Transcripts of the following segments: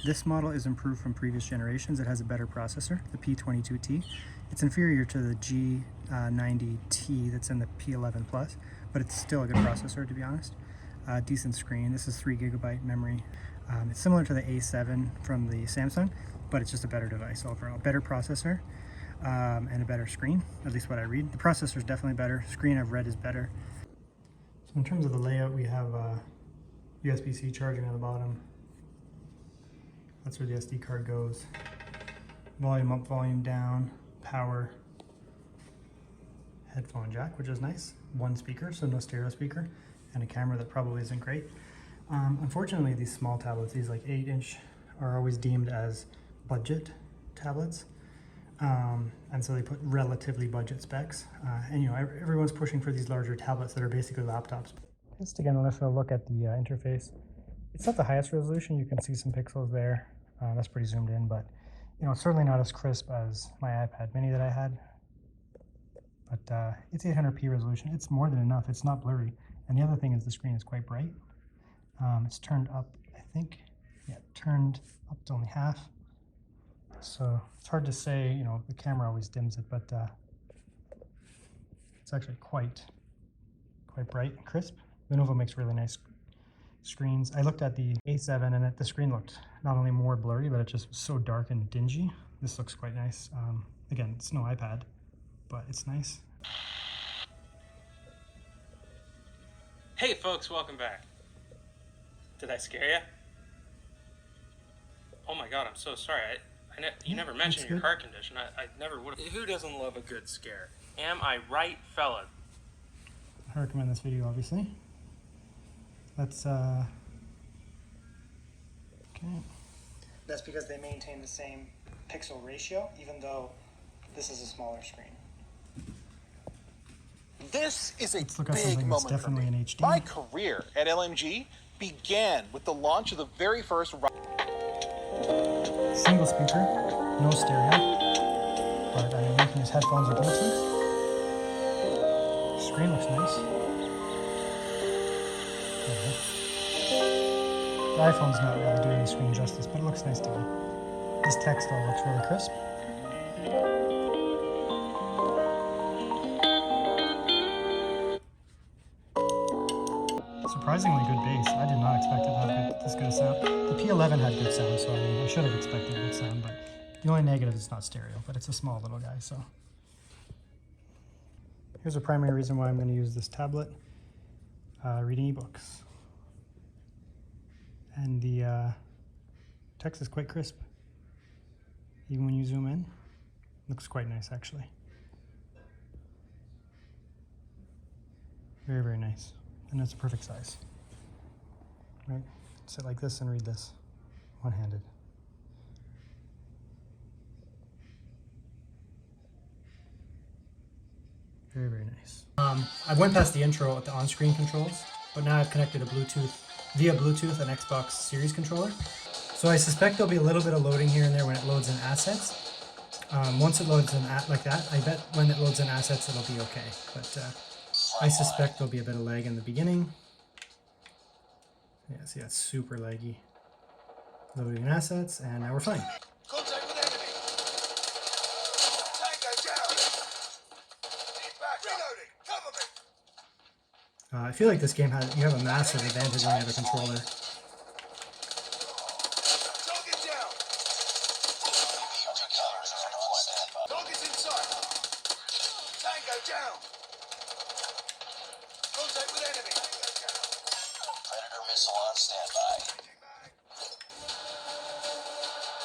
This model is improved from previous generations. It has a better processor, the P22T. It's inferior to the G90T that's in the P11 Plus, but it's still a good processor, to be honest. Decent screen. This is 3GB memory. It's similar to the A7 from the Samsung, but it's just a better device overall. Better processor and a better screen, at least what I read. The processor is definitely better. Screen I've read is better. So in terms of the layout, we have USB-C charging on the bottom. That's where the SD card goes. Volume up, volume down, power, headphone jack, which is nice. One speaker, so no stereo speaker, and a camera that probably isn't great. Unfortunately, these small tablets, these like 8-inch, are always deemed as budget tablets. And so they put relatively budget specs. And you know, everyone's pushing for these larger tablets that are basically laptops. Just again, let's look at the interface. It's not the highest resolution. You can see some pixels there. That's pretty zoomed in, but you know, it's certainly not as crisp as my iPad mini that I had. But it's 800p resolution. It's more than enough. It's not blurry. And the other thing is the screen is quite bright. It's turned up, I think, yeah, turned up to only half. So it's hard to say, you know, the camera always dims it, but it's actually quite bright and crisp. Lenovo makes really nice screens. I looked at the A7 and the screen looked not only more blurry, but it just was so dark and dingy. This looks quite nice. Again, it's no iPad, but it's nice. Hey folks, welcome back. Did I scare you? Oh my god, I'm so sorry. You never mentioned your heart condition. I never would have. Who doesn't love a good scare? Am I right, fella? I recommend this video, obviously. Let's, okay. That's because they maintain the same pixel ratio, even though this is a smaller screen. This is a big moment for me. In HD. My career at LMG began with the launch of the very first single speaker, no stereo, but I mean, you can use headphones or Bluetooth. Screen looks nice. The iPhone's not really doing the screen justice, but it looks nice to me. This text all looks really crisp. Surprisingly good bass. I did not expect it to have this good a sound. The P11 had good sound, so I mean, I should have expected good sound, but the only negative is it's not stereo, but it's a small little guy, so. Here's a primary reason why I'm going to use this tablet, reading ebooks. And the text is quite crisp. Even when you zoom in, looks quite nice actually. Very, very nice. And it's a perfect size. Right? Sit like this and read this, one-handed. Very, very nice. I went past the intro at the on-screen controls, but now I've connected a via Bluetooth an Xbox Series controller. So I suspect there'll be a little bit of loading here and there when it loads in assets. Once it loads in like that, I bet when it loads in assets it'll be okay. But I suspect there'll be a bit of lag in the beginning. Yeah, see, that's super laggy. Loading in assets, and now we're fine. Contact with enemy. Tango down. He's back. Reloading. Cover me. I feel like this game you have a massive advantage when you have a controller. Target down. Target's in sight. Tango down. Contact with enemy. Predator missile on standby.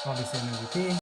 Obviously an MVP.